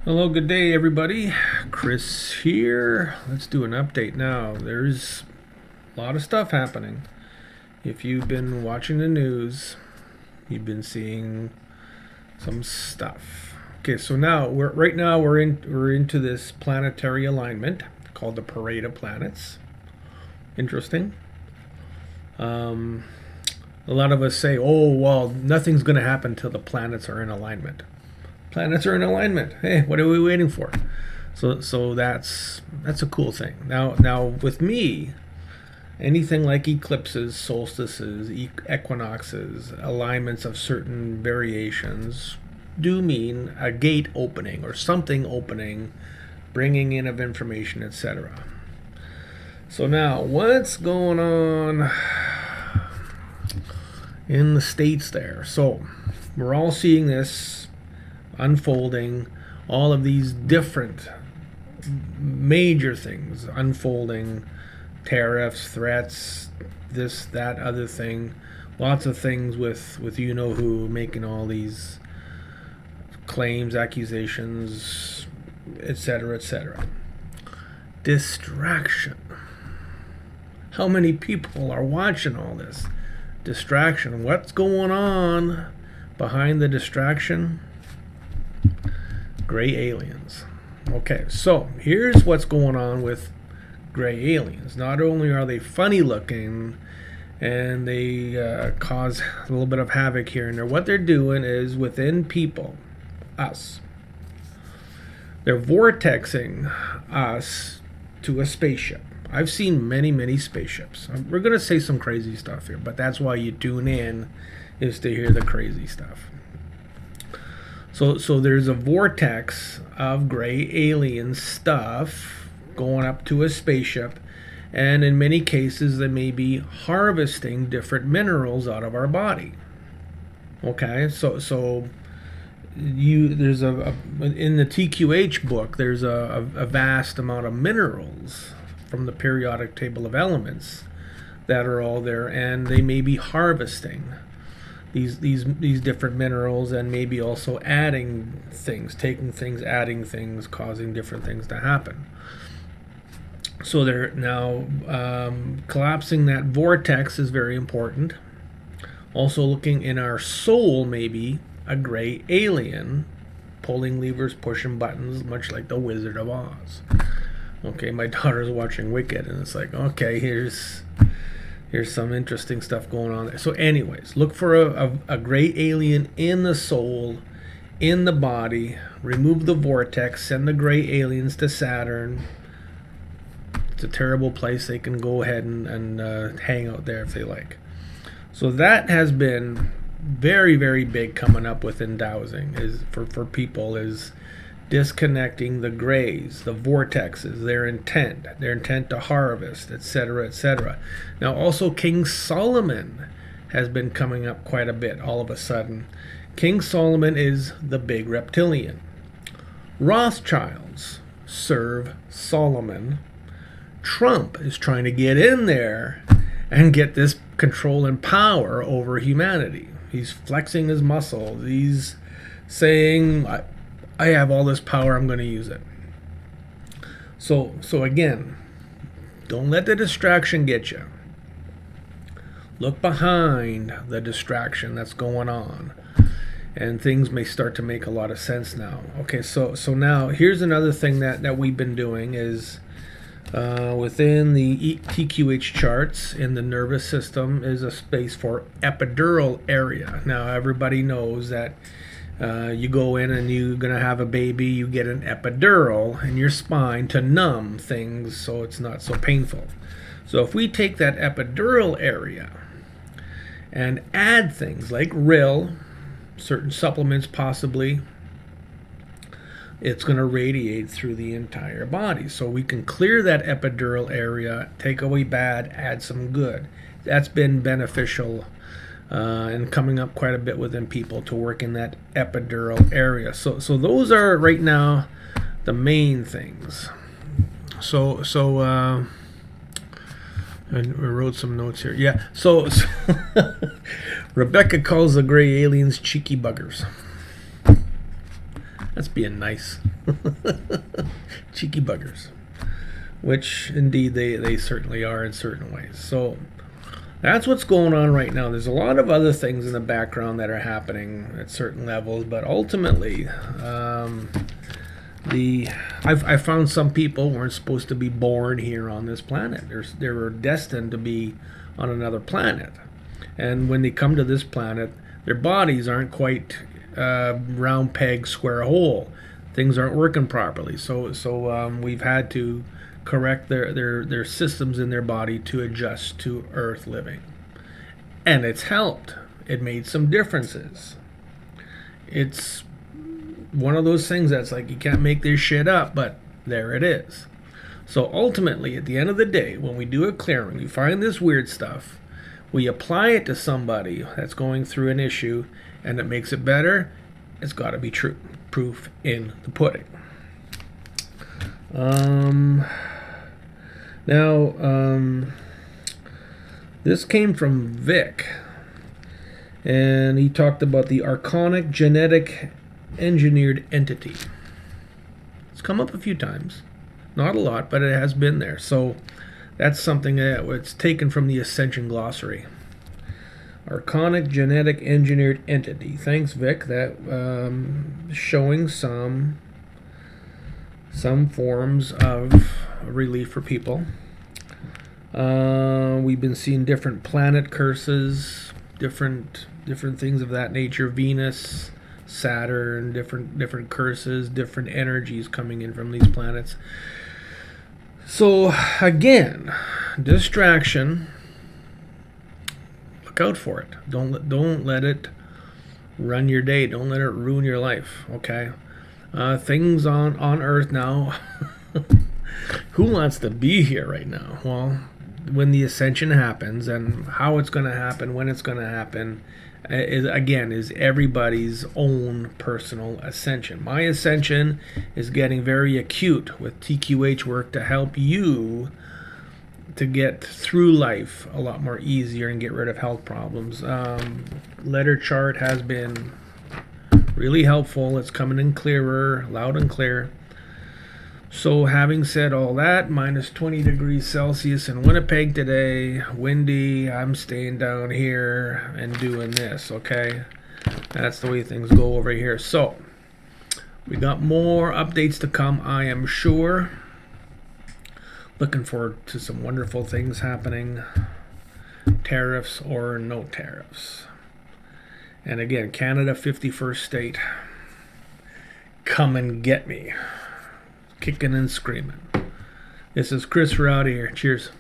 Hello, good day, everybody. Chris here. Let's do an update now. There's a lot of stuff happening. If you've been watching the news, you've been seeing some stuff. Okay, so now we're into this planetary alignment called the Parade of Planets. Interesting. A lot of us say, "Oh, well, nothing's going to happen till the planets are in alignment." Planets are in alignment. Hey, what are we waiting for? So that's a cool thing. Now with me, anything like eclipses, solstices, equinoxes, alignments of certain variations do mean a gate opening or something opening, bringing in of information, etc. So now, what's going on in the States there? So we're all seeing this unfolding, all of these different major things unfolding, tariffs, threats, this, that, other thing, lots of things with you know who making all these claims, accusations, etc., etc. Distraction. How many people are watching all this? Distraction. What's going on behind the distraction? Gray aliens. Okay, so here's what's going on with gray aliens. Not only are they funny looking and they cause a little bit of havoc here and there, what they're doing is within people, us, they're vortexing us to a spaceship. I've seen many spaceships. We're going to say some crazy stuff here, but that's why you tune in, is to hear the crazy stuff. So there's a vortex of gray alien stuff going up to a spaceship, and in many cases they may be harvesting different minerals out of our body. Okay, so there's in the TQH book there's a vast amount of minerals from the periodic table of elements that are all there, and they may be harvesting these different minerals, and maybe also adding things, taking things, adding things, causing different things to happen. So they're now collapsing that vortex is very important. Also looking in our soul, maybe a gray alien pulling levers, pushing buttons, much like the Wizard of Oz. Okay, my daughter's watching Wicked, and it's like, okay, here's some interesting stuff going on there. So anyways, look for a gray alien in the soul, in the body. Remove the vortex, send the gray aliens to Saturn. It's a terrible place. They can go ahead and hang out there if they like. So that has been very big coming up within dowsing, is for people, is disconnecting the grays, the vortexes, their intent to harvest, etc., etc. Now also King Solomon has been coming up quite a bit all of a sudden. King Solomon is the big reptilian. Rothschilds serve Solomon. Trump is trying to get in there and get this control and power over humanity. He's flexing his muscle. He's saying, I have all this power, I'm going to use it. So again, don't let the distraction get you. Look behind the distraction that's going on, and things may start to make a lot of sense now. Okay, so now here's another thing that we've been doing is within the TQH charts in the nervous system is a space for epidural area. Now everybody knows that you go in and you're going to have a baby, you get an epidural in your spine to numb things so it's not so painful. So if we take that epidural area and add things like Rill, certain supplements possibly, it's going to radiate through the entire body. So we can clear that epidural area, take away bad, add some good. That's been beneficial and coming up quite a bit within people to work in that epidural area. So those are right now the main things. So I wrote some notes here. Yeah. So Rebecca calls the gray aliens cheeky buggers. That's being nice. Cheeky buggers. Which, indeed, they certainly are in certain ways. So, that's what's going on right now. There's a lot of other things in the background that are happening at certain levels, but ultimately, I found some people weren't supposed to be born here on this planet. They were destined to be on another planet, and when they come to this planet, their bodies aren't quite round peg, square hole. Things aren't working properly. So we've had to correct their systems in their body to adjust to Earth living. And it's helped. It made some differences. It's one of those things that's like you can't make this shit up, but there it is. So ultimately, at the end of the day, when we do a clearing, we find this weird stuff, we apply it to somebody that's going through an issue, and it makes it better, it's got to be true. Proof in the pudding. This came from Vic, and he talked about the archonic genetic engineered entity. It's come up a few times, not a lot, but it has been there. So that's something that it's taken from the Ascension glossary. Archonic genetic engineered entity. Thanks, Vic. That showing some forms of relief for people. We've been seeing different planet curses, different things of that nature. Venus, Saturn, different curses, different energies coming in from these planets. So again, distraction. Look out for it. Don't let it run your day. Don't let it ruin your life. Okay. Things on Earth now. Who wants to be here right now? Well, when the ascension happens, and how it's going to happen, when it's going to happen, is everybody's own personal ascension. My ascension is getting very acute with TQH work to help you to get through life a lot more easier and get rid of health problems. Letter chart has been really helpful. It's coming in clearer, loud and clear. So having said all that, minus 20 degrees Celsius in Winnipeg today, windy, I'm staying down here and doing this, okay? That's the way things go over here. So, we got more updates to come, I am sure. Looking forward to some wonderful things happening. Tariffs or no tariffs. And again, Canada, 51st state. Come and get me. Kicking and screaming. This is Chris. We're out of here. Cheers.